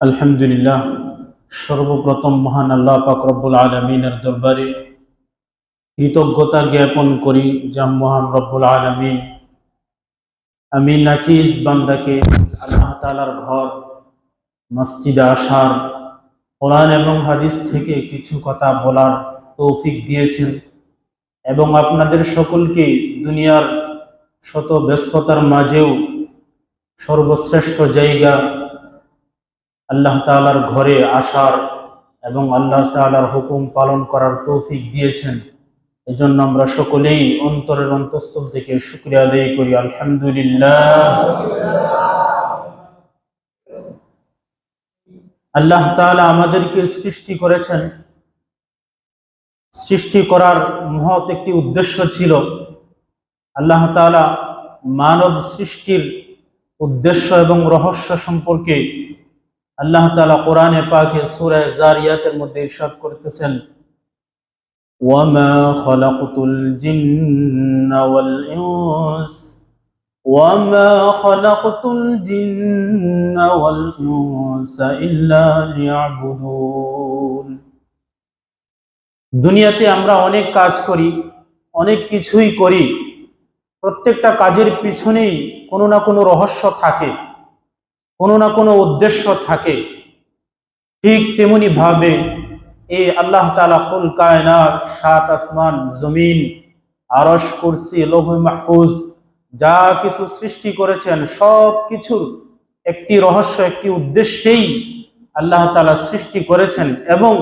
আলহামদুলিল্লাহ। সর্বপ্রথম মহান আল্লাহ পাক রব্বুল আলামিনের দরবারে কৃতজ্ঞতা জ্ঞাপন করি, যা মহান রব্বুল আলামিন আমি নাচিজ বান্দাকে আল্লাহ তাআলার ঘর মসজিদে আসার, কোরআন এবং হাদিস থেকে কিছু কথা বলার তৌফিক দিয়েছেন এবং আপনাদের সকলকে দুনিয়ার শত ব্যস্ততার মাঝেও সর্বশ্রেষ্ঠ জায়গা আল্লাহ তাআলার ঘরে আসার এবং আল্লাহ তাআলার হুকুম পালন করার তৌফিক দিয়েছেন। এজন্য আমরা সকলেই অন্তরের অন্তঃস্থল থেকে শুকরিয়া আদায় করি, আলহামদুলিল্লাহ। আল্লাহ তাআলা আমাদেরকে সৃষ্টি করেছেন, সৃষ্টি করার মহৎ একটি উদ্দেশ্য ছিল। আল্লাহ তাআলা মানব সৃষ্টির উদ্দেশ্য এবং রহস্য সম্পর্কে আল্লাহ তাআলা কোরআনে পাকে সূরা জারিয়াতের মধ্যে ইরশাদ করতেছেন, ওয়ামা খালাকতুল জিন্না ওয়াল ইনস ওয়ামা খালাকতুল জিন্না ওয়াল ইনসা ইল্লা লিয়াবুদুন। দুনিয়াতে আমরা অনেক কাজ করি, অনেক কিছুই করি, প্রত্যেকটা কাজের পিছনেই কোনো না কোনো রহস্য থাকে, কোনো না কোনো উদ্দেশ্য থাকে। ঠিক তেমনি ভাবে এই আল্লাহ তাআলা কুল কায়নাত, সাত আসমান, জমিন, আরশ, কুরসি, লৌহ মাহফুজ যা কিছু সৃষ্টি করেছেন, সব কিছুর একটি রহস্য, একটি উদ্দেশ্যেই আল্লাহ তাআলা সৃষ্টি করেছেন এবং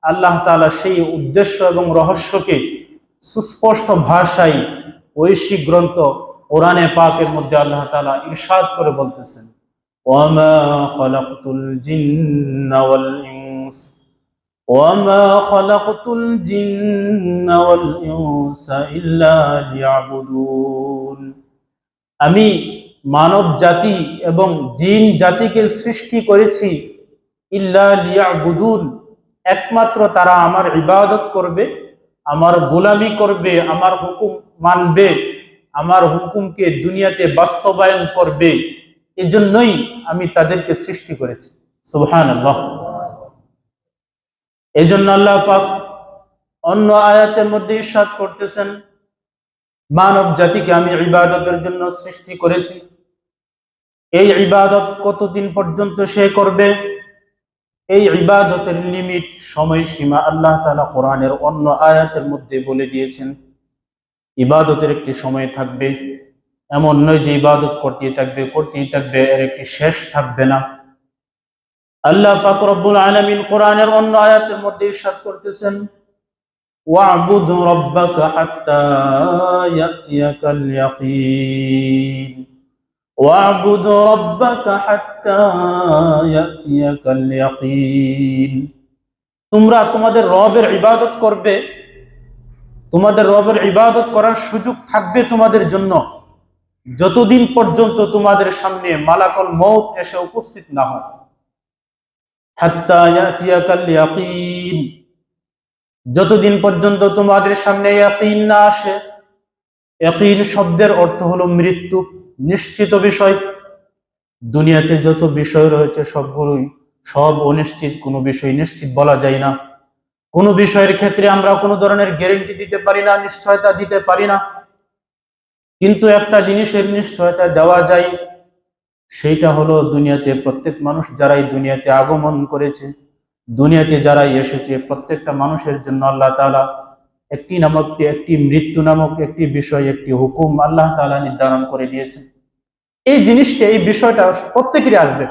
আল্লাহ তাআলা সেই উদ্দেশ্য এবং রহস্যকে সুস্পষ্ট ভাষায় ঐশী গ্রন্থ কোরআনে পাকের মধ্যে আল্লাহ তাআলা ইরশাদ করে বলতেছেন, ওয়ামা খালাকতুল জিন্না ওয়াল ইনস ওয়ামা খালাকতুল জিন্না ওয়াল ইনসা ইল্লা লিয়াবুদুন। আমি মানব জাতি এবং জিন জাতিকে সৃষ্টি করেছি ইল্লা লিয়াবুদুন, একমাত্র তারা আমার ইবাদত করবে, আমার গোলামি করবে, আমার হুকুম মানবে, আমার হুকুমকে দুনিয়াতে বাস্তবায়ন করবে। এজন্যই আমি তাদেরকে সৃষ্টি করেছি। সুবহানাল্লাহ। এজন্য আল্লাহ পাক অন্য আয়াতের মধ্যে ইরশাদ করতেছেন, মানব জাতিকে আমি ইবাদতের জন্য সৃষ্টি করেছি। এই ইবাদত কতদিন পর্যন্ত সে করবে? এই ইবাদতের লিমিট, সময়সীমা আল্লাহ তাআলা কোরআনের অন্য আয়াতের মধ্যে বলে দিয়েছেন। ইবাদতের একটি সময় থাকবে, এমন নয় যে ইবাদত করতেই থাকবে, এর একটি শেষ থাকবে না। আল্লাহ পাক রব্বুল আলামিন কোরআনের অন্য আয়াতের মধ্যে ইরশাদ করতেছেন, ওয়া'বুদ রাব্বাকা হাত্তা ইয়াতিয়াকাল ইয়াকিন ওয়া'বুদ রাব্বাকা হাত্তা ইয়াতিয়াকাল ইয়াকিন। তোমরা তোমাদের রবের ইবাদত করবে, তোমাদের রবের ইবাদত করার সুযোগ থাকবে তোমাদের জন্য যতদিন পর্যন্ত তোমাদের সামনে মালাকুল মউত এসে উপস্থিত না হয়। হাত্তা ইয়াতিয়াকাল ইয়াকিন, যতদিন পর্যন্ত তোমাদের সামনে ইয়াকিন না আসে। ইয়াকিন শব্দের অর্থ হলো মৃত্যু, নিশ্চিত বিষয়। দুনিয়াতে যত বিষয় রয়েছে সবগুলোই সব অনিশ্চিত, কোনো বিষয় নিশ্চিত বলা যায় না। কোনো বিষয়ের ক্ষেত্রে আমরা কোনো ধরনের গ্যারান্টি দিতে পারি না, নিশ্চয়তা দিতে পারি না। কিন্তু একটা জিনিসের নিশ্চয়তা দেওয়া যায়, সেইটা হলো দুনিয়াতে প্রত্যেক মানুষ যারাই দুনিয়াতে আগমন করেছে, দুনিয়াতে যারাই এসেছে, প্রত্যেকটা মানুষের জন্য আল্লাহ তাআলা একটি মৃত্যু নামক একটি বিষয়, একটি হুকুম আল্লাহ তাআলা নির্ধারণ করে দিয়েছেন। এই জিনিসটা, এই বিষয়টা প্রত্যেকেরই আসবে।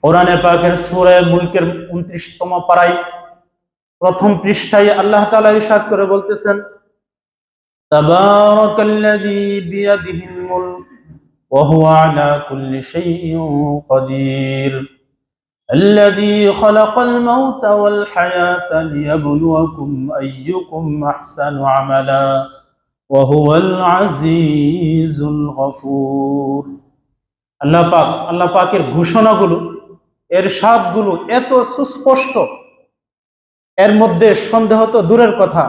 কোরআনে পাকের সূরা মুলকের 29তম পারায় প্রথম পৃষ্ঠায় আল্লাহ তাআলা ইরশাদ করে বলতেছেন, তাবারাকাল্লাযী বিয়াদিহিল মুলক ওয়া হুয়া আলা কুল্লি শাইইন কাদির الذي خلق الموت والحياة ليبلوكم أيكم أحسن عملا وهو العزيز الغفور। আল্লাহ পাকের ঘোষণাগুলো, ইরশাদগুলো এত সুস্পষ্ট, এর মধ্যে সন্দেহ তো দূরের কথা,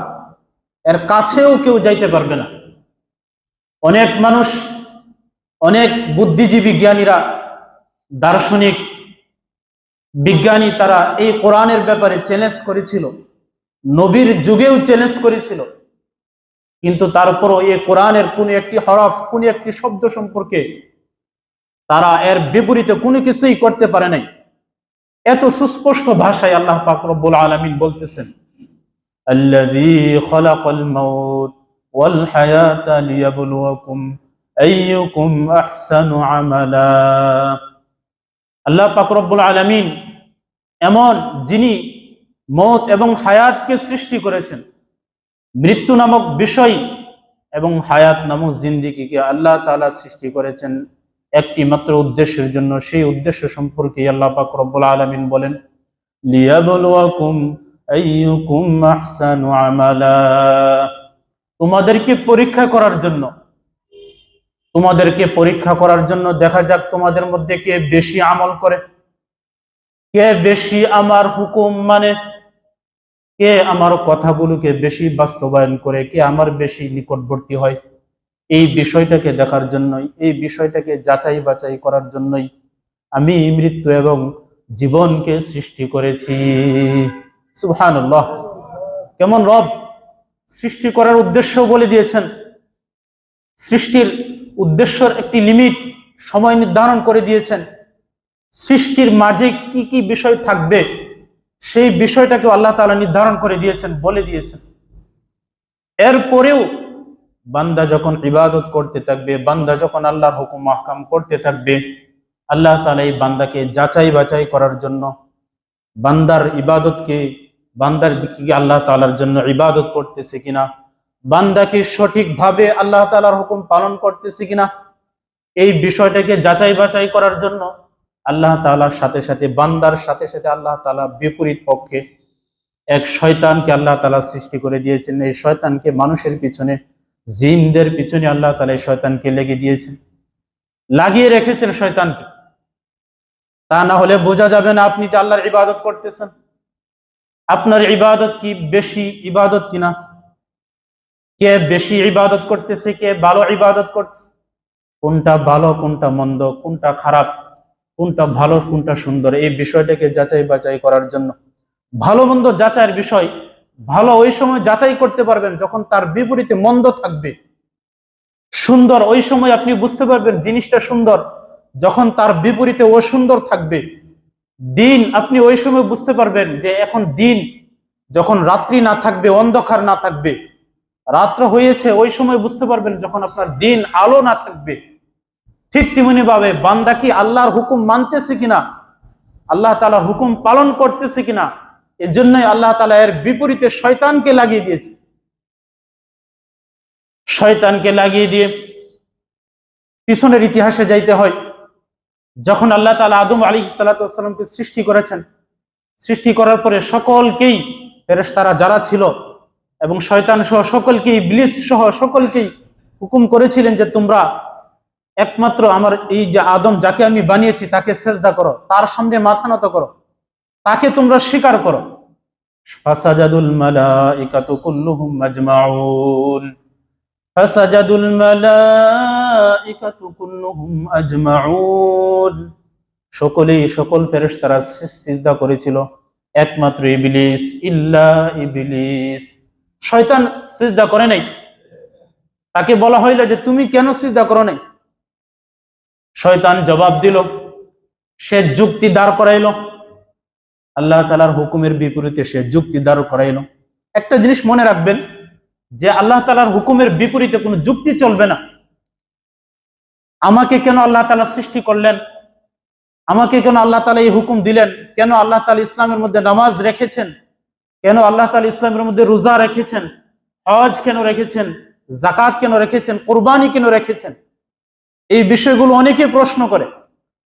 এর কাছেও কেউ যাইতে পারবে না। অনেক মানুষ, অনেক বুদ্ধিজীবী জ্ঞানীরা দার্শনিক, বিজ্ঞানী তারা এই কোরআনের ব্যাপারে চ্যালেঞ্জ করেছিল, নবীর যুগেও চ্যালেঞ্জ করেছিল, কিন্তু তারপরও এই কোরআনের কোন একটি হরফ, কোন একটি শব্দ সম্পর্কে তারা এর বিপরীতে কোনো কিছুই করতে পারে নাই। এত সুস্পষ্ট ভাষায় আল্লাহ পাক রব্বুল আলামিন বলতেছেন, আল্লাযী খালাকাল মাউত ওয়াল হায়াতা লিয়াবলুয়াকুম আইয়ুকুম আহসানু আমালা। আল্লাহ পাক রব্বুল আলামিন এমন, যিনি মৌত এবং হায়াতকে সৃষ্টি করেছেন, মৃত্যু নামক বিষয় এবং হায়াত নামক জিন্দেগিকে আল্লাহ তাআলা সৃষ্টি করেছেন একটি মাত্র উদ্দেশ্যের জন্য। সেই উদ্দেশ্য সম্পর্কে আল্লাহ পাক রব্বুল আলামিন বলেন, লিয়াবলুয়াকুম আইয়ুকুম আহসানু আমালা। তোমাদেরকে পরীক্ষা করার জন্য, তোমাদেরকে পরীক্ষা করার জন্য দেখা যাক তোমাদের মধ্যে কে বেশি আমল করে, কে বেশি আমার হুকুম মানে, কে আমার কথাগুলোকে বেশি বাস্তবায়ন করে, কে আমার বেশি নিকটবর্তী হয়। এই বিষয়টাকে দেখার জন্যই, এই বিষয়টাকে যাচাই বাছাই করার জন্যই আমি মৃত্যু এবং জীবনকে সৃষ্টি করেছি। সুবহানাল্লাহ। কেমন রব! সৃষ্টি করার উদ্দেশ্য বলে দিয়েছেন, সৃষ্টির উদ্দেশ্যের একটি লিমিট, সময় নির্ধারণ করে দিয়েছেন। সৃষ্টির মাঝে কি কি বিষয় থাকবে সেই বিষয়টাকে আল্লাহ তাআলা নির্ধারণ করে দিয়েছেন, বলে দিয়েছেন। এরপরেও বান্দা যখন ইবাদত করতে থাকবে, বান্দা যখন আল্লাহর হুকুম আহকাম করতে থাকবে, আল্লাহ তাআলা এই বান্দাকে যাচাই বাছাই করার জন্য, বান্দার ইবাদতকে, বান্দার কি আল্লাহ তাআলার জন্য ইবাদত করতেছে কিনা, বান্দাকে সঠিকভাবে আল্লাহ তাআলার হুকুম পালন করতেছে কিনা, এই বিষয়টাকে যাচাই বাছাই করার জন্য আল্লাহ তাআলার সাথে সাথে, বান্দার সাথে সাথে আল্লাহ তাআলা বিপরীত পক্ষে এক শয়তানকে আল্লাহ তাআলা সৃষ্টি করে দিয়েছেন। এই শয়তানকে মানুষের পিছনে, জিনদের পিছনে আল্লাহ তাআলা এই শয়তানকে লাগিয়ে রেখেছেন শয়তানকে। তা না হলে বোঝা যাবে না আপনি যে আল্লাহর ইবাদত করতেছেন, আপনার ইবাদত কি বেশি ইবাদত কিনা, কে বেশি ইবাদত করতেছে, কে ভালো ইবাদত করতেছে, কোনটা ভালো কোনটা মন্দ, কোনটা খারাপ, কোনটা ভালো কোনটা সুন্দর, এই বিষয়টাকে যাচাই বাছাই করার জন্য। ভালো মন্দ যাচাইয়ের বিষয়, ভালো ওই সময় যাচাই করতে পারবেন যখন তার বিপরীতে মন্দ থাকবে। সুন্দর ওই সময় আপনি বুঝতে পারবেন জিনিসটা সুন্দর যখন তার বিপরীতে অসুন্দর থাকবে। দিন আপনি ওই সময় বুঝতে পারবেন যে এখন দিন, যখন রাত্রি না থাকবে, অন্ধকার না থাকবে, রাত্র হয়েছে, ওই সময় বুঝতে পারবেন যখন আপনার দিন, আলো না থাকবে। ঠিক তেমনি ভাবে বান্দা কি আল্লাহর হুকুম মানতেছে কিনা, আল্লাহ তাআলার হুকুম পালন করতেছে কিনা, এর জন্যই আল্লাহ তাআলা এর বিপরীতে শয়তানকে লাগিয়ে দিয়েছে। শয়তানকে লাগিয়ে দিয়ে পিছনের ইতিহাসে যাইতে হয়। যখন আল্লাহ তাআলা আদম আলাইহিস সালাতু ওয়াস সালামকে সৃষ্টি করেছেন, সৃষ্টি করার পরে সকলকেই, ফেরেশতারা যারা ছিল এবং শয়তান সহ সকলকেই, ইবলিস সহ সকলকেই হুকুম করেছিলেন যে তোমরা একমাত্র আমার এই যে আদম যাকে আমি বানিয়েছি তাকে সেজদা করো, তার সামনে মাথা নত করো, তাকে তোমরা স্বীকার করো। ফাসাজাদুল মালাইকাতু কুল্লুহুম আজমাউন, ফাসাজাদুল মালাইকাতু কুল্লুহুম আজমাউন, সকলেই, সকল ফেরেশতারা সিজদা করেছিল একমাত্র ইবলিস, ইল্লা ইবলিস, শয়তান সিজদা করে নাই। তাকে বলা হইল যে তুমি কেন সিজদা করো নাই? শয়তান জবাব দিল, সে যুক্তি দাঁড় করাইল, আল্লাহ তাআলার হুকুমের বিপরীতে সে যুক্তি দাঁড় করাইল। একটা জিনিস মনে রাখবেন যে আল্লাহ তাআলার হুকুমের বিপরীতে কোনো যুক্তি চলবে না। আমাকে কেন আল্লাহ তাআলা সৃষ্টি করলেন, আমাকে কেন আল্লাহ তাআলা এই হুকুম দিলেন, কেন আল্লাহ তাআলা ইসলামের মধ্যে নামাজ রেখেছেন, কেন আল্লাহ তাআলা ইসলামের মধ্যে রোজা রেখেছেন, হজ কেন রেখেছেন, যাকাত কেন রেখেছেন, কুরবানি কেন রেখেছেন, এই বিষয়গুলো অনেকে প্রশ্ন করে।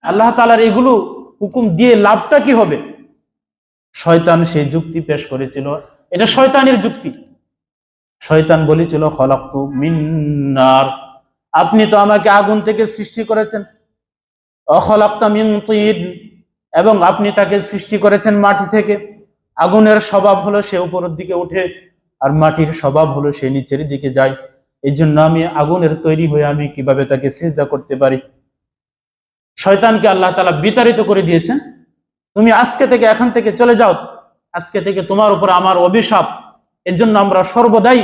আল্লাহ তাআলার এগুলো হুকুম দিয়ে লাভটা কি হবে? শয়তান সেই যুক্তি পেশ করেছিল, এটা শয়তানের যুক্তি। শয়তান বলেছিল খলাকতু মিন নার, আপনি তো আমাকে আগুন থেকে সৃষ্টি করেছেন, অখলাকতা মিন তিন, এবং আপনি তাকে সৃষ্টি করেছেন মাটি থেকে। আগুনের স্বভাব হলো সে উপরের দিকে ওঠে, আর মাটির স্বভাব হলো সে নিচের দিকে যায়। এই জন্য আমি আগুনের তৈরি হয়ে আমি কিভাবে তাকে সিজদা করতে পারি? শয়তানকে আল্লাহ তাআলা বিতাড়িত করে দিয়েছেন, তুমি আজকে থেকে এখান থেকে চলে যাও, আজকে থেকে তোমার উপর আমার অভিশাপ। এর জন্য আমরা সর্বদাই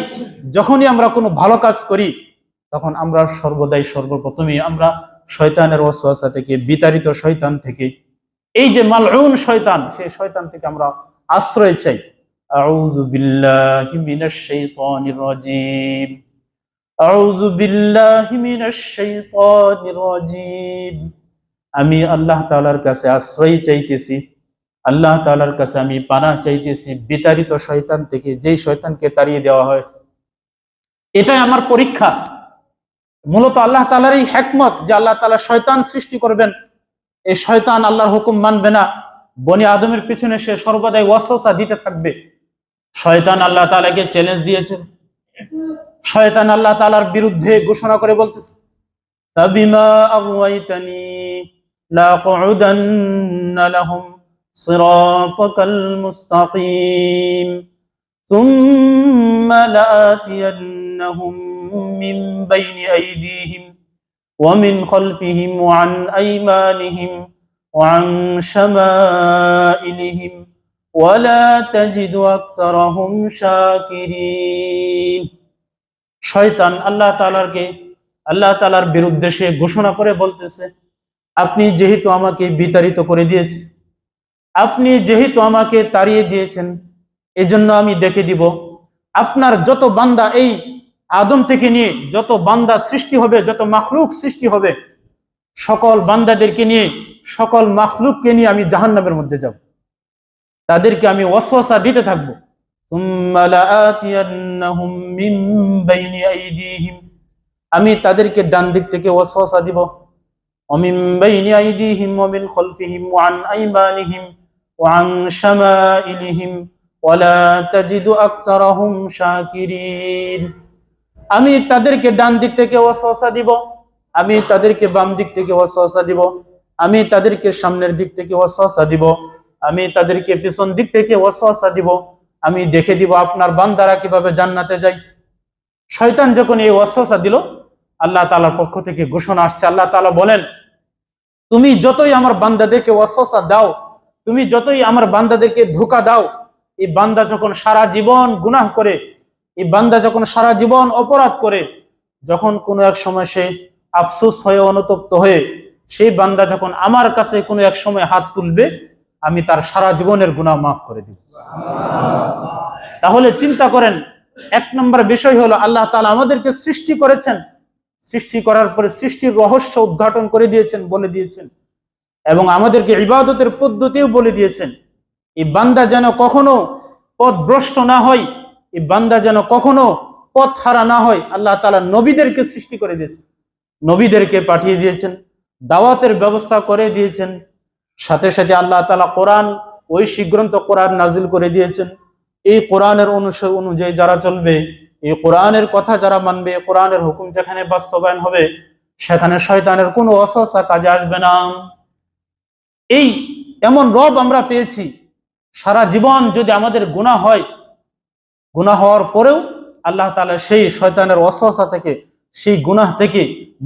যখনই আমরা কোনো ভালো কাজ করি তখন আমরা সর্বদাই সর্বপ্রথমে আমরা শয়তানের ওয়াসওয়াসা থেকে, বিতাড়িত শয়তান থেকে, এই যে মালউন শয়তান, সেই শয়তান থেকে আমরা আশ্রয় চাই। আউযু বিল্লাহি মিনাশ শাইতানির রাজীম, আউযু বিল্লাহি মিনাশ শাইতানির রাজীম। আমি আল্লাহ তাআলার কাছে আশ্রয় চাইতেছি, আল্লাহ তাআলার কাছে আমি পানাহ চাইতেছি বিতাড়িত শয়তান থেকে, যেই শয়তানকে তাড়িয়ে দেওয়া হয়েছে। এটাই আমার পরীক্ষা। মূলত আল্লাহ তাআলার এই হিকমত যে আল্লাহ তাআলা শয়তান সৃষ্টি করবেন, এই শয়তান আল্লাহর হুকুম মানবে না, বনি আদমের পিছনে সে সর্বদাই ওয়াসওয়াসা দিতে থাকবে। শয়তান আল্লাহ তাআলাকে চ্যালেঞ্জ দিয়েছেন, শয়তান আল্লাহ তাআলার বিরুদ্ধে ঘোষণা করে বলতেছে, ফাবিমা আগওয়াইতানি লাআকুদান্না লাহুম সিরাতাকাল মুস্তাকিম সুম্মা লাআতিয়ান্নাহুম মিন বাইনি আইদিহিম ওয়া মিন খালফিহিম ওয়া আন আইমানিহিম ওয়া আন শামাইলিহিম ওয়া লা তাজিদু আকসারাহুম শাকিরিন। শয়তান আল্লাহ তাআলার বিরুদ্ধে সে ঘোষণা করে বলতেছে, আপনি যেহেতু আমাকে বিতাড়িত করে দিয়েছেন, আপনি যেহেতু আমাকে তাড়িয়ে দিয়েছেন, এজন্য আমি দেখে দিব আপনার যত বান্দা, এই আদম থেকে নিয়ে যত বান্দা সৃষ্টি হবে, যত মাখলুক সৃষ্টি হবে, সকল বান্দাদেরকে নিয়ে, সকল মাখলুককে নিয়ে আমি জাহান্নামের মধ্যে যাব, তাদেরকে আমি ওয়াসওয়াসা দিতে থাকবো। সুম্মা লাআতিয়ান্নাহুম মিন বাইনি আইদিহিম, আমি তাদেরকে ডান দিক থেকে ওয়াসওয়াসা দিব, ওয়া মিন বাইনি আইদিহিম ওয়া মিন খালফিহিম ওয়া আন আইমানিহিম ওয়া আন শামাইলিহিম ওয়া লা তাজিদু আকসারাহুম শাকিরিন। আমি তাদেরকে ডান দিক থেকে ওয়াসওয়াসা দিব, আমি তাদেরকে বাম দিক থেকে ওয়াসওয়াসা দিব, আমি তাদেরকে সামনের দিক থেকে ওয়াসওয়াসা দিব, আমি তাদেরকে পিছন দিক থেকে ওয়াসওয়াসা দিব, আমি দেখে দিব আপনার বান্দারা কিভাবে জান্নাতে যায়। শয়তান যখন এই ওয়াসওয়াসা দিল, আল্লাহ তাআলার পক্ষ থেকে ঘোষণা আসছে, আল্লাহ তাআলা বলেন, তুমি যতই আমার বান্দাদেরকে ওয়াসওয়াসা দাও, তুমি যতই আমার বান্দাদেরকে ধোঁকা দাও, এই বান্দা যখন সারা জীবন গুনাহ করে, এই বান্দা যখন সারা জীবন অপরাধ করে, যখন কোনো এক সময় সে আফসোস হয়ে, অনুতপ্ত হয়ে, সেই বান্দা যখন আমার কাছে কোনো এক সময় হাত তুলবে, আমি তার সারা জীবনের গুনাহ মাফ করে দিব। তাহলে চিন্তা করেন, এক নম্বর বিষয় হলো আল্লাহ তাআলা আমাদেরকে সৃষ্টি করেছেন, সৃষ্টি করার পরে সৃষ্টির রহস্য উদ্ঘাটন করে দিয়েছেন, বলে দিয়েছেন, এবং আমাদেরকে ইবাদতের পদ্ধতিও বলে দিয়েছেন। এই বান্দা যেন কখনো পথভ্রষ্ট না হয়, এই বান্দা যেন কখনো পথ হারা না হয়, আল্লাহ তাআলা নবীদেরকে সৃষ্টি করে দিয়েছেন, নবীদেরকে পাঠিয়ে দিয়েছেন, দাওয়াতের ব্যবস্থা করে দিয়েছেন। সাথে সাথে আল্লাহ তাআলা কোরআন, ঐশী গ্রন্থ কোরআন নাজিল করে দিয়েছেন। এই কোরআনের অনুযায়ী যারা চলবে, এই কোরআনের কথা যারা মানবে, কোরআনের হুকুম যেখানে বাস্তবায়ন হবে, সেখানে শয়তানের কোনো ওয়াসওয়াসা কাজে আসবে না। এই এমন রব আমরা পেয়েছি, সারা জীবন যদি আমাদের গুনাহ হয়, গুনাহ হওয়ার পরেও আল্লাহ তাআলা সেই শয়তানের ওয়াসওয়াসা থেকে, সেই গুনাহ থেকে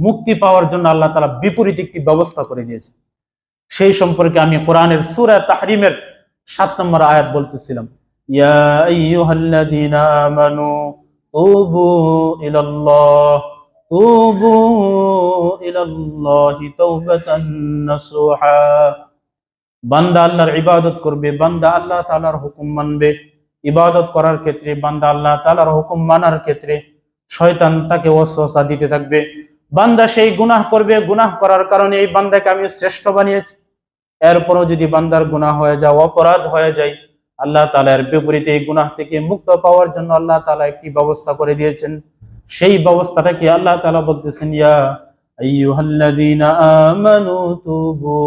মুক্তি পাওয়ার জন্য আল্লাহ তাআলা বিপরীত একটি ব্যবস্থা করে দিয়েছে। সেই সম্পর্কে আমি কোরআনের সূরা তাহরিমের 7 নম্বর আয়াত বলতেছিলাম, ইয়া আইয়ুহাল্লাযীনা আমানু তুবু ইলাল্লাহি তাওবাতান নাসুহা। বান্দা আল্লাহর ইবাদত করবে, বান্দা আল্লাহ তাআলার হুকুম মানবে। ইবাদত করার ক্ষেত্রে, বান্দা আল্লাহ তাআলার হুকুম মানার ক্ষেত্রে শয়তান তাকে ওয়াসওয়াসা দিতে থাকবে। বান্দা সেই গুনাহ করবে, গুনাহ করার কারণে এই বান্দাকে আমি শ্রেষ্ঠ বানিয়েছি। এরপরও যদি বান্দার গুনাহ হয়ে যায়, অপরাধ হয়ে যায়, আল্লাহ তাআলা এর বিপরীতে এই গুনাহ থেকে মুক্ত পাওয়ার জন্য আল্লাহ তাআলা একটি ব্যবস্থা করে দিয়েছেন। সেই ব্যবস্থাটাকে আল্লাহ তাআলা বলতেছেন, ইয়া আইয়ুহাল্লাযীনা আমানু তুবু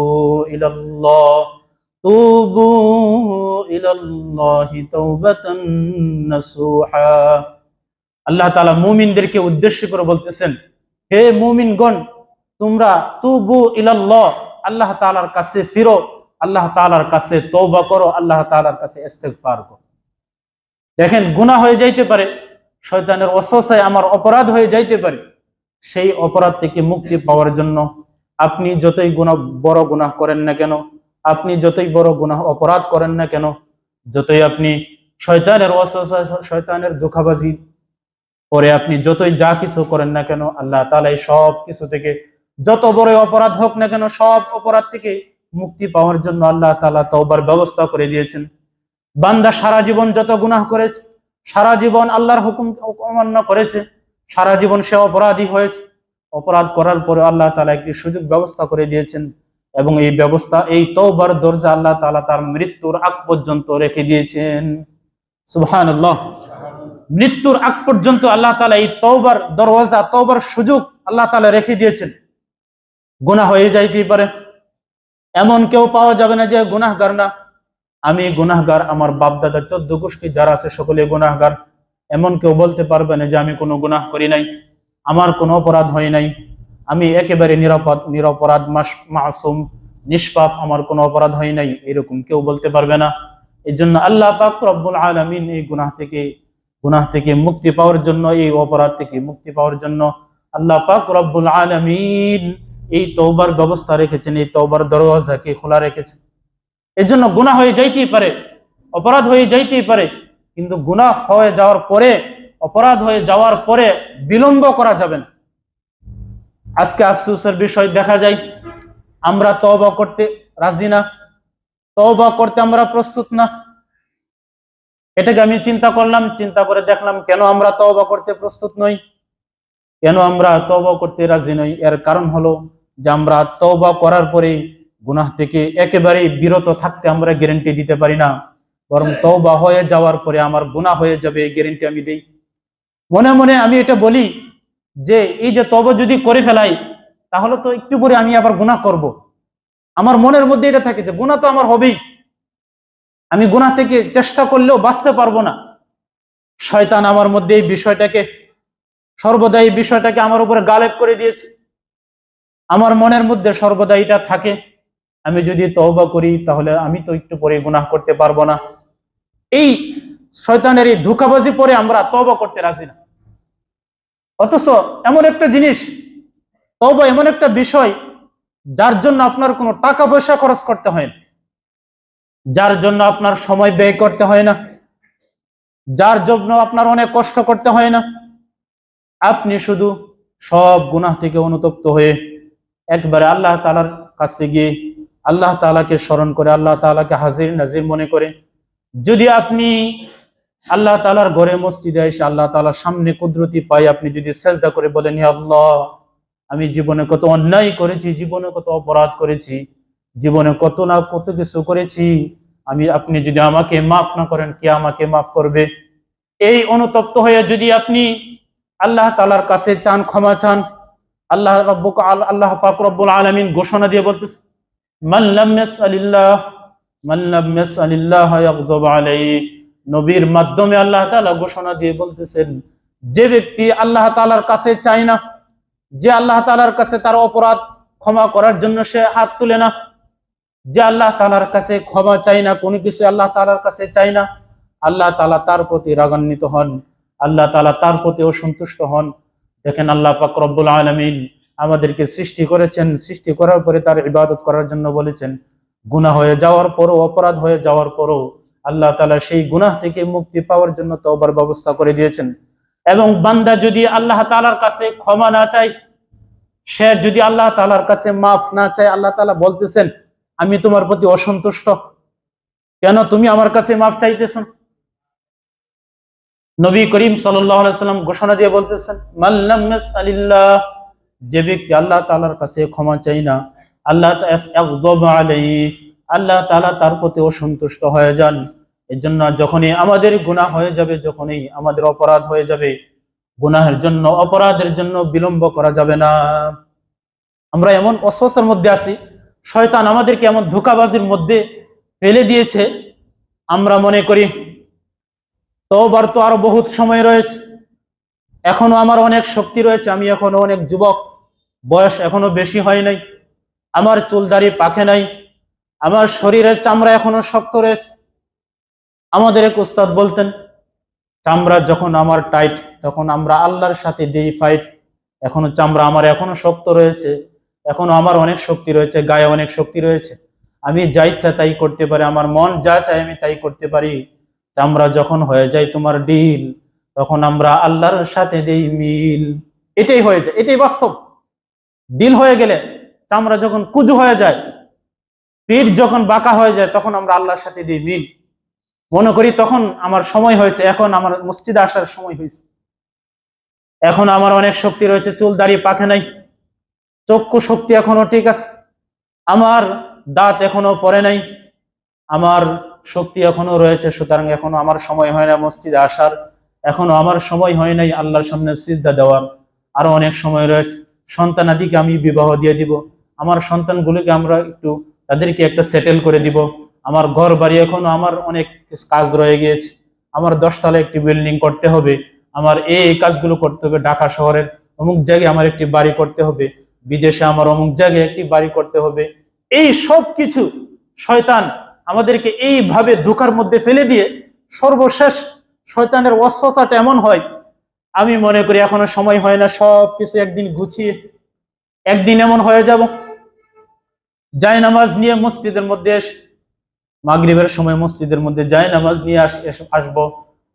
ইলাল্লাহি তাওবাতান নাসুহা। আল্লাহ তাআলা মুমিনদেরকে উদ্দেশ্য করে বলতেছেন, হে মুমিনগণ, তোমরা তুবু ইলাল্লাহ, আল্লাহ তাআলার কাছে ফিরো, আল্লাহ তাআলার কাছে তওবা করো, আল্লাহ তাআলার কাছে ইস্তেগফার করো। দেখেন, গুনাহ হয়ে যাইতে পারে, শয়তানের ওয়াসওয়াসায় আমার অপরাধ হয়ে যাইতে পারে, সেই অপরাধ থেকে মুক্তি পাওয়ার জন্য আপনি যতই বড় গুনাহ করেন না কেন, আপনি যতই বড় গুনাহ অপরাধ করেন না কেন, যতই আপনি শয়তানের ওয়াসওয়াসা, শয়তানের ধোঁকাবাজি পরে আপনি যতই যা কিছু করেন না কেন, আল্লাহ তাআলা এই সব কিছু থেকে, যত বড় অপরাধ হোক না কেন, সব অপরাধ থেকে মুক্তি পাওয়ার জন্য আল্লাহ তাআলা তওবার ব্যবস্থা করে দিয়েছেন। বান্দা সারা জীবন যত গুনাহ করেছে, সারা জীবন আল্লাহর হুকুম অমান্য করেছে, সারা জীবন সে অপরাধী হয়েছে, অপরাধ করার পরে আল্লাহ তাআলা একটি সুযোগ ব্যবস্থা করে দিয়েছেন, এবং এই ব্যবস্থা, এই তওবার দরজা আল্লাহ তাআলা তার মৃত্যুর আগ পর্যন্ত রেখে দিয়েছেন। সুবহানাল্লাহ। মৃত্যুর আগ পর্যন্ত আল্লাহ তাআলা এই তওবার দরওয়াজা, তওবার সুযোগ আল্লাহ তাআলা রেখে দিয়েছেন। গুনাহ হয়ে যাইতেই পারে, এমন কেউ পাওয়া যাবে না যে গুনাহগার না। আমি গুনাহগার, আমার বাপ দাদা 14 গোষ্ঠী যারা আছে সকলে গুনাহগার। এমন কেউ বলতে পারবে না যে আমি কোনো গুনাহ করি নাই, আমার কোনো অপরাধ হয় নাই, আমি একেবারে নিরপরাধ, মাসুম, নিষ্পাপ, আমার কোনো অপরাধ হয় নাই, এরকম কেউ বলতে পারবে না। এই জন্য আল্লাহ পাক রব্বুল আলামিন এই গুনাহ থেকে মুক্তি পাওয়ার জন্য, এই অপরাধ থেকে মুক্তি পাওয়ার জন্য আল্লাহ পাক রব্বুল আলামিন এই তওবার ব্যবস্থা রেখেছেন, এই তওবার দরওয়াজাকে খোলা রেখেছেন। এর জন্য গুনাহ হয়ে যাইতেই পারে, অপরাধ হয়ে যাইতেই পারে, কিন্তু গুনাহ হয়ে যাওয়ার পরে, অপরাধ হয়ে যাওয়ার পরে বিলম্ব করা যাবে না। আজকে আফসোসের বিষয় দেখা যায়, আমরা তওবা করতে রাজি না, তওবা করতে আমরা প্রস্তুত না। এটাকে আমি চিন্তা করলাম, চিন্তা করে দেখলাম কেন আমরা তওবা করতে প্রস্তুত নই, কেন আমরা তওবা করতে রাজি নই। এর কারণ হলো যে আমরা তওবা করার পরে গুনাহ থেকে একেবারেই বিরত থাকতে আমরা গ্যারান্টি দিতে পারি না, বরং তওবা হয়ে যাওয়ার পরে আমার গুনাহ হয়ে যাবে এই গ্যারান্টি আমি দেই। মনে মনে আমি এটা বলি যে এই যে তওবা যদি করে ফেলাই, তাহলে তো একটু পরে আমি আবার গুনাহ করব। আমার মনের মধ্যে এটা থাকে যে গুনাহ তো আমার হবেই, আমি গুনাহ থেকে চেষ্টা করলেও বাঁচতে পারবো না। শয়তান আমার মধ্যে এই বিষয়টাকে, সর্বদা এই বিষয়টাকে আমার উপরে গালেব করে দিয়েছে। আমার মনের মধ্যে সর্বদা এটা থাকে, আমি যদি তওবা করি তাহলে আমি তো একটু পরে গুনাহ করতে পারবো না। এই শয়তানের এই ধোঁকাবাজি পরে আমরা তওবা করতে রাজি না। অথচ এমন একটা জিনিস, তওবা এমন একটা বিষয় যার জন্য আপনার কোনো টাকা পয়সা খরচ করতে হয় না, যার জন্য আপনার সময় ব্যয় করতে হয় না, যার জন্য আপনার অনেক কষ্ট করতে হয় না। আপনি শুধু সব গুনাহ থেকে অনুতপ্ত হয়ে একবারে আল্লাহ তাআলার কাছে গিয়ে আল্লাহ তাআলাকে স্মরণ করে, আল্লাহ তাআলাকে হাজির নাজির মনে করে, যদি আপনি আল্লাহ তাআলার ঘরে মসজিদে এসে আল্লাহ তাআলার সামনে কুদরতি পাই আপনি যদি সেজদা করে বলেন, হে আল্লাহ, আমি জীবনে কত অন্যায় করেছি, জীবনে কত অপরাধ করেছি, জীবনে কত না কত কিছু করেছি, আপনি যদি আমাকে মাফ না করেন, কে আমাকে মাফ করবে? এই অনুতপ্ত হয়ে যদি আপনি আল্লাহ তাআলার কাছে চান, ক্ষমা চান, আল্লাহ পাক রব্বুল আলামিন ঘোষণা দিয়ে বলতেছে, মান লাম ইয়াসআলিল্লাহ ইয়াগযব আলাইহি। নবীর মাধ্যমে আল্লাহ তাআলা ঘোষণা দিয়ে বলতেছেন, যে ব্যক্তি আল্লাহ তাআলার কাছে চায় না, যে আল্লাহ তাআলার কাছে তার অপরাধ ক্ষমা করার জন্য সে হাত তুলে না, যে আল্লাহ তাআলার কাছে ক্ষমা চায় না, কোনো কিছু আল্লাহ তাআলার কাছে চায় না, আল্লাহ তাআলা তার প্রতি রাগান্বিত হন, আল্লাহ তাআলা তার প্রতি অসন্তুষ্ট হন। দেখেন, আল্লাহ পাক রব্বুল আলামিন আমাদেরকে সৃষ্টি করেছেন, সৃষ্টি করার পরে তার ইবাদত করার জন্য বলেছেন। গুনাহ হয়ে যাওয়ার পরও, অপরাধ হয়ে যাওয়ার পরও আল্লাহ তাআলা সেই গুনাহ থেকে মুক্তি পাওয়ার জন্য তওবার ব্যবস্থা করে দিয়েছেন। এবং বান্দা যদি আল্লাহ তাআলার কাছে ক্ষমা না চায়, সে যদি আল্লাহ তাআলার কাছে মাফ না চায়, আল্লাহ তাআলা বলতেছেন, আমি তোমার প্রতি অসন্তুষ্ট, কেন তুমি আমার কাছে মাফ চাইতেছো? নবী করিম সাল্লাল্লাহু আলাইহি সাল্লাম ঘোষণা দিয়ে বলতেছেন, মান লাম ইয়াসআলিল্লাহ, যে ব্যক্তি আল্লাহ তাআলার কাছে ক্ষমা চায় না, আল্লাহ ইয়াগযব আলাইহি, আল্লাহ তাআলা তার প্রতি অসন্তুষ্ট হয়ে যান। এর জন্য যখনই আমাদের গুনাহ হয়ে যাবে, যখনই আমাদের অপরাধ হয়ে যাবে, গুনাহের জন্য, অপরাধের জন্য বিলম্ব করা যাবে না। আমরা এমন অসুস্থতার মধ্যে আছি, শয়তান আমাদেরকে এমন ধোঁকাবাজির মধ্যে ফেলে দিয়েছে, আমরা মনে করি তওবার তো আরো বহুত সময় রয়েছে, এখনো আমার অনেক শক্তি রয়েছে, আমি এখনো অনেক যুবক, বয়স এখনো বেশি হয় নাই, আমার চুলদাড়ি পাকে নাই, আমার শরীরের চামড়া এখনো শক্ত রয়েছে। আমাদের এক উস্তাদ বলতেন, চামড়া যখন আমার টাইট, তখন আমরা আল্লাহর সাথে দিই ফাইট, এখনো চামড়া আমার এখনো শক্ত রয়েছে, এখনো আমার অনেক শক্তি রয়েছে, গায়ে অনেক শক্তি রয়েছে, আমি যা ইচ্ছা তাই করতে পারি, আমার মন যা চায় আমি তাই করতে পারি। চামড়া যখন হয়ে যায় তোমার ডিল, তখন আমরা আল্লাহর সাথে দেই মিল। এটাই হয়ে যায়, এটাই বাস্তব। ডিল হয়ে গেলে, চামড়া যখন কুজু হয়ে যায়, পিঠ যখন বাঁকা হয়ে যায়, তখন আমরা আল্লাহর সাথে দিই মিল। মনে করি তখন আমার সময় হয়েছে, এখন আমার মসজিদে আসার সময় হয়েছে, এখন আমার অনেক শক্তি রয়েছে, চুল দাঁড়িয়ে পাকে নাই, চক্ষু শক্তি এখনো ঠিক আছে, আমার দাঁত এখনো পড়ে নাই, আমার শক্তি এখনো রয়েছে, সুতরাং এখনো আমার সময় হয় না মসজিদে আসার, এখনো আমার সময় হয় নাই আল্লাহর সামনে সিজদা দেওয়ার, আরো অনেক সময় রয়েছে। সন্তানাদিকে আমি বিবাহ দিয়ে দিব, আমার সন্তানগুলিকে আমরা একটু তাদেরকে একটা সেটেল করে দিব, আমার ঘর বাড়ি এখনো আমার অনেক কাজ রয়ে গিয়েছে, আমার 10 তলা একটি বিল্ডিং করতে হবে, আমার এই কাজগুলো করতে হবে, ঢাকা শহরের অমুক জায়গায় আমার একটি বাড়ি করতে হবে, বিদেশে আমার অমুক জায়গায় একটি বাড়ি করতে হবে। এই সব কিছু শয়তান আমাদেরকে এইভাবে ধোঁকার মধ্যে ফেলে দিয়ে সর্বশেষ শয়তানের ওয়াসওয়াসাটা এমন হয়, আমি মনে করি এখনো সময় হয় না, সব কিছু একদিন গুছিয়ে একদিন এমন হয়ে যাব, জায়নামাজ নিয়ে মসজিদের মধ্যে মাগরিবের সময় মসজিদের মধ্যে জায়নামাজ নিয়ে আসবো,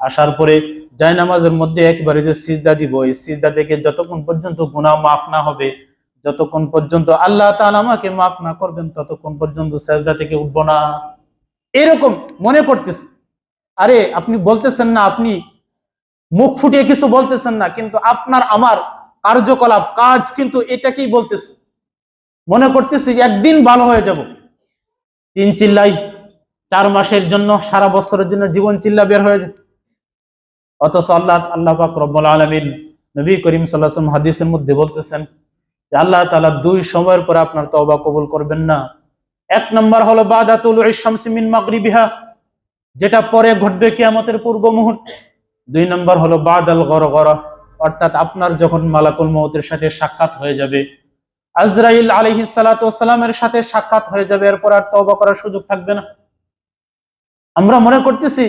আসার পরে জায়নামাজের মধ্যে একবারে যে সিজদা দিব, এই সিজদা থেকে যতক্ষণ পর্যন্ত গুনাহ মাফ না হবে, যতক্ষণ পর্যন্ত আল্লাহ তাআলা আমাকে মাফ না করবেন, ততক্ষণ পর্যন্ত সিজদা থেকে উঠবো না। এরকম মনে করতেছে। আরে আপনি বলতেছেন না, আপনি মুখ ফুটিয়ে কিছু বলতেছেন না, কিন্তু আপনার আমার কার্যকলাপ কাজ কিন্তু এটাকেই বলতেছে। মনে করতেছি একদিন ভালো হয়ে যাব, 3 চিল্লাই 4 মাসের জন্য, সারা বছরের জন্য জীবন চিল্লা বের হয়ে যায়। অথচ আল্লাহ পাক রব্বুল আলামিন, নবী করিম সাল্লাল্লাহু আলাইহি ওয়াসাল্লাম হাদিসের মধ্যে বলতেছেন যে আল্লাহ তাআলা 2 সময়ের পর আপনার তওবা কবুল করবেন না। 1 নম্বর হলো বাদা তুলুইশ শামসি মিন মাগরিবিহা, যেটা পরে ঘটবে কিয়ামতের পূর্ব মুহূর্তে। 2 নম্বর হলো বাদাল গরগরা, অর্থাৎ আপনার যখন মালাকুল মউতের সাথে সাক্ষাৎ হয়ে যাবে, আজরাইল আলাইহিস সালাতু ওয়াস সালামের সাথে সাক্ষাৎ হয়ে যাবে, এরপর আর তওবা করার সুযোগ থাকবে না। আমরা মনে করতেছি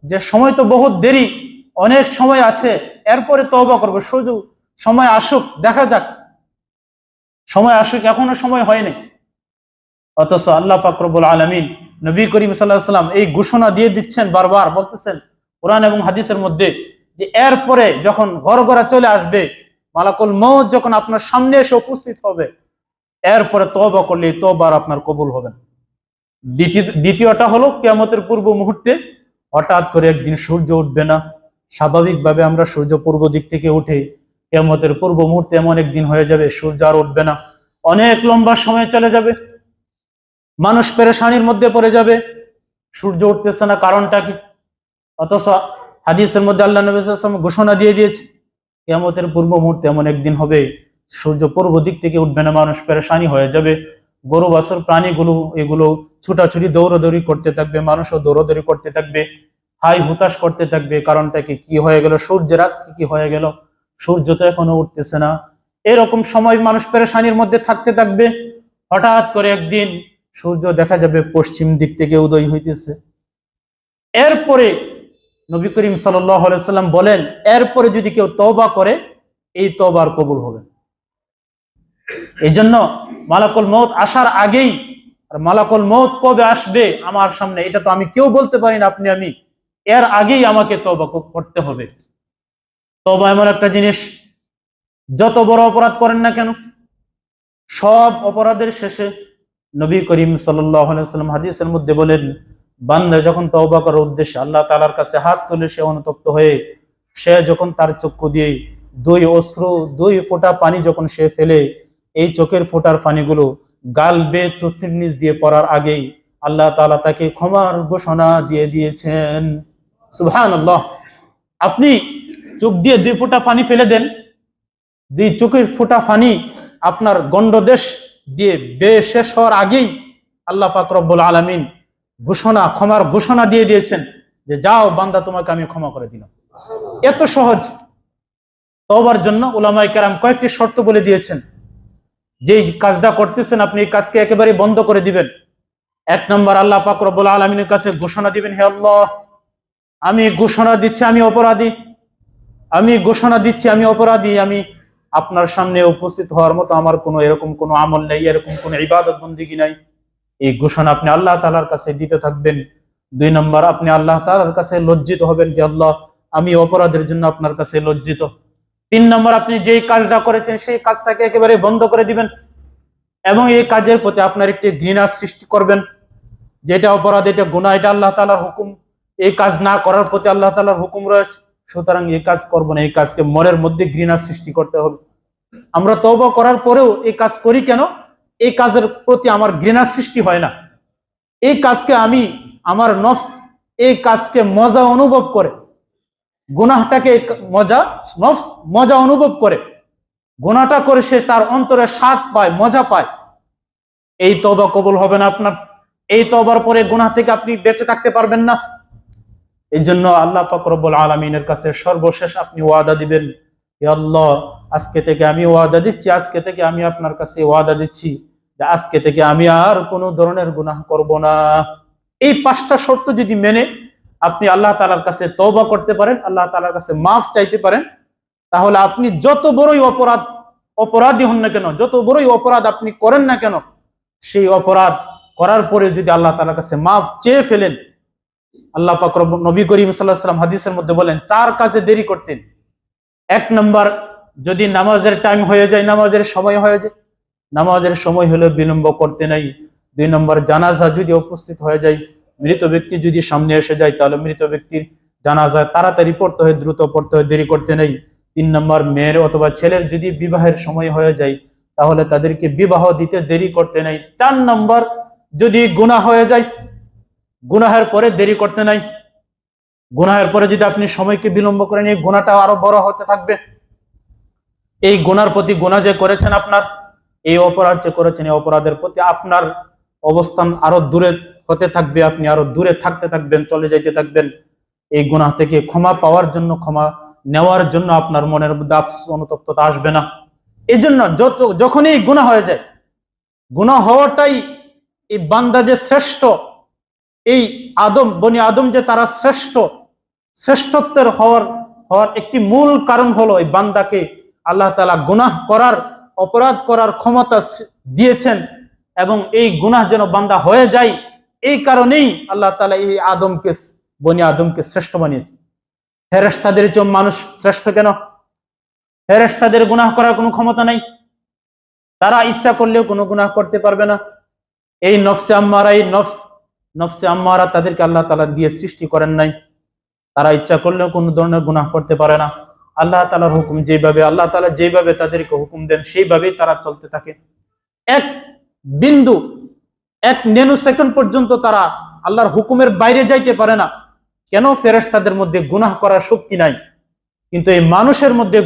যে সময় তো বহুত দেরি, অনেক সময় আছে, এরপরে তওবা করব, সুযোগ সময় আসুক, দেখা যাক, সময় আসুক, এখনো সময় হয়নি। অথচ আল্লাহ পাক রব্বুল আলামিন, নবী করিম সাল্লাল্লাহু আলাইহি ওয়াসাল্লাম এই ঘোষণা দিয়ে দিচ্ছেন, বারবার বলতেছেন কোরআন এবং হাদিসের মধ্যে, যে এরপরে যখন ঘরগড়া চলে আসবে, মালাকুল মউত যখন আপনার সামনে এসে উপস্থিত হবে, এরপরে তওবা করলে তওবা আপনার কবুল হবে না। দ্বিতীয়টা হলো কিয়ামতের পূর্ব মুহূর্তে হঠাৎ করে একদিন সূর্য উঠবে না। স্বাভাবিকভাবে আমরা সূর্য পূর্ব দিক থেকে উঠে, কিয়ামতের পূর্ব মুহূর্তে এমন একদিন হয়ে যাবে সূর্য আর উঠবে না, অনেক লম্বা সময় চলে যাবে, মানুষ পেরেশানির মধ্যে পড়ে যাবে, সূর্য উঠতেছে না, কারণটা কি? অথচ হাদিসের মধ্যে আল্লাহ নবী সাল্লাল্লাহু আলাইহি ওয়াসাল্লাম ঘোষণা দিয়ে দিয়েছে, কিয়ামতের পূর্ব মুহূর্তে এমন একদিন হবে সূর্য পূর্ব দিক থেকে উঠবে না, মানুষ পেরেশানি হয়ে যাবে, গরু বাছুর প্রাণীগুলো এগুলো ছুটাছুটি দৌড়াদৌড়ি করতে থাকবে, মানুষও দৌড়াদৌড়ি করতে থাকবে, হাই হুতাশ করতে থাকবে। কারণটা কি হয়ে গেল? সূর্যের আজকে কি হয়ে গেল? সূর্য তো এখনো উঠতেছে না। এরকম সময় মানুষ পেরেশানির মধ্যে থাকতে থাকবে, হঠাৎ করে একদিন সূর্য দেখা যাবে পশ্চিম দিক থেকে উদয় হইতেছে। এরপরে নবী করিম সাল্লাল্লাহু আলাইহি ওয়াসাল্লাম বলেন, এরপরে যদি কেউ তওবা করে, এই তওবার কবুল হবে। এই জন্য মালাকুল মউত আসার আগেই, আর মালাকুল মউত কবে আসবে আমার সামনে এটা তো আমি কেউ বলতে পারি না, আপনি আমি, এর আগেই আমাকে তওবা করতে হবে। তওবা এমন একটা জিনিস, যত বড় অপরাধ করেন না কেন, সব অপরাধের শেষে নবী করিম সাল্লাল্লাহু আলাইহি ওয়াসাল্লাম হাদিসের মধ্যে বলেন, বান্দা যখন তওবা করার উদ্দেশ্যে আল্লাহ তাআলার কাছে হাত তুলে সে অনুতপ্ত হয়ে, সে যখন তার চক্ষু দিয়ে 2 ফোঁটা পানি যখন সে ফেলে, এই চোখের ফোঁটার পানিগুলো গাল বেয়ে থুতনির নিচ দিয়ে পড়ার আগেই আল্লাহ তাআলা তাকে ক্ষমার ঘোষণা দিয়ে দিয়েছেন। সুবহানাল্লাহ। আপনি চোখ দিয়ে 2 ফোঁটা পানি ফেলে দেন, 2 চোখের ফোঁটা পানি আপনার গণ্ডদেশ দিয়ে বেয়ে শেষ হওয়ার আগেই আল্লাহ পাক রব্বুল আলামিন ক্ষমার ঘোষণা দিয়ে দিয়েছেন যে যাও বান্দা, তোমাকে আমি ক্ষমা করে দিলাম। এত সহজ। তওবার জন্য উলামায়ে কেরাম কয়েকটি শর্ত বলে দিয়েছেন, যে কাজটা করতেছেন আপনি এই কাজকে একেবারে বন্ধ করে দিবেন। 1 নম্বর, আল্লাহ পাক রব্বুল আলামিনের কাছে ঘোষণা দিবেন, হে আল্লাহ, আমি ঘোষণা দিচ্ছি আমি অপরাধী, আমি ঘোষণা দিচ্ছি আমি অপরাধী, আমি আপনার সামনে উপস্থিত হওয়ার মতো আমার কোনো এরকম কোনো আমল নেই, এরকম কোনো ইবাদত বন্দিগি নাই। এই ঘোষণা আপনি আল্লাহ তাআলার কাছে দিতে থাকবেন। 2 নম্বর, আপনি আল্লাহ তাআলার কাছে লজ্জিত হবেন যে আল্লাহ, আমি অপরাধের জন্য আপনার কাছে লজ্জিত। 3 নম্বর, আপনি যেই কাজটা করেছেন সেই কাজটাকে একেবারে বন্ধ করে দিবেন এবং এই কাজের প্রতি আপনার একটি ঘৃণা সৃষ্টি করবেন, যেটা অপরাধ, এটা গুনাহ, এটা আল্লাহ তাআলার হুকুম, এই কাজ না করার প্রতি আল্লাহ তাআলার হুকুম রয়েছে, সুতরাং এই কাজ করব না। এই কাজকে মনের মধ্যে ঘৃণা সৃষ্টি করতে হবে। আমরা তওবা করার পরেও এই কাজ করি কেন? এই কাজের প্রতি আমার ঘৃণা সৃষ্টি হয় না। এই কাজকে আমি, আমার নফস এই কাজকে মজা অনুভব করে, গুনাহটাকে নফস মজা অনুভব করে, গুনাহটা করে সে তার অন্তরে স্বাদ পায়, মজা পায়। এই তওবা কবুল হবে না আপনার। এই তওবার পরে গুনাহ থেকে আপনি বেঁচে থাকতে পারবেন না। এই জন্য আল্লাহ পাক রব্বুল আলামিনের কাছে সর্বশেষ আপনি ওয়াদা দিবেন, হে আল্লাহ, আজকে থেকে আমি ওয়াদা দিচ্ছি, আজকে থেকে আমি আপনার কাছে ওয়াদা দিচ্ছি যে আজকে থেকে আমি আর কোনো ধরনের গুনাহ করব না। এই 5টা শর্ত যদি মেনে আপনি আল্লাহ তাআলার কাছে তওবা করতে পারেন, আল্লাহ তাআলার কাছে মাফ চাইতে পারেন, তাহলে আপনি যত বড়ই অপরাধী হন না কেন, যত বড়ই অপরাধ আপনি করেন না কেন, সেই অপরাধ করার পরে যদি আল্লাহ তাআলার কাছে মাফ চেয়ে ফেলেন, আল্লাহ পাক নবী করিম সাল্লাল্লাহু আলাইহি ওয়াসাল্লাম হাদিসের মধ্যে বলেন 4 কাজে দেরি করতেন। 1 নম্বর, যদি নামাজের টাইম হয়ে যায়, নামাজের সময় হয়ে যায়, নামাজের সময় হলে বিলম্ব করতে নাই। 2 নম্বর, জানাজা যদি উপস্থিত হয়ে যায়, মৃত ব্যক্তি যদি সামনে এসে যায়, তাহলে মৃত ব্যক্তির জানাজা তাড়াতাড়ি পড়তে হয়, দ্রুত পড়তে হয়, দেরি করতে নেই। 3 নম্বর, মেয়ের অথবা ছেলের যদি বিবাহের সময় হয়ে যায়, তাহলে তাদেরকে বিবাহ দিতে দেরি করতে নেই। 4 নম্বর, যদি গুনাহ হয়ে যায়, গুনাহের পরে দেরি করতে নাই। গুনাহের পরে যদি আপনি সময়কে বিলম্ব করেন, এই গুনাহটা আরো বড় হতে থাকবে। এই গুনার প্রতি, গুনাহ যে করেছেন আপনার, এই অপরাধ যে করেছেন, এই অপরাধের প্রতি আপনার অবস্থান আরো দূরে হতে থাকবে, আপনি আরো দূরে থাকতে থাকবেন, চলে যাইতে থাকবেন। এই গুনাহ থেকে ক্ষমা পাওয়ার জন্য, ক্ষমা নেওয়ার জন্য আপনার মনের মধ্যে আফসোস, অনুতপ্ততা আসবে না। এই জন্য যখনই গুনাহ হয়ে যায়, গুনাহ হওয়াটাই এই বান্দা যে শ্রেষ্ঠ, এই বনি আদম যে তারা শ্রেষ্ঠত্বের হওয়ার একটি মূল কারণ হলো এই বান্দাকে আল্লাহ তাআলা গুনাহ করার, অপরাধ করার ক্ষমতা দিয়েছেন, এবং এই গুনাহ যেন বান্দা হয়ে যায়, এই কারণেই আল্লাহ তাআলা এই বনি আদমকে শ্রেষ্ঠ বানিয়েছেন। ফেরেশতাদের চেয়ে মানুষ শ্রেষ্ঠ কেন? ফেরেশতাদের গুনাহ করার কোনো ক্ষমতা নাই, তারা ইচ্ছা করলেও কোনো গুনাহ করতে পারবে না। এই নফসে আম্মারা তাদেরকে আল্লাহ তাআলা দিয়ে সৃষ্টি করেন নাই, তারা ইচ্ছা করলেও কোনো ধরনের গুনাহ করতে পারে না। আল্লাহ তাআলার হুকুম যেভাবে, আল্লাহ তাআলা যেভাবে তাদেরকে হুকুম দেন, সেইভাবেই তারা চলতে থাকে। 1 বিন্দু, 1 ন্যানো সেকেন্ড পর্যন্ত তারা আল্লাহর হুকুমের বাইরে যাইতে পারে না। কেন? ফেরেশতাদের মধ্যে গুনাহ করার শক্তি নাই, কিন্তু এই মানুষের মধ্যে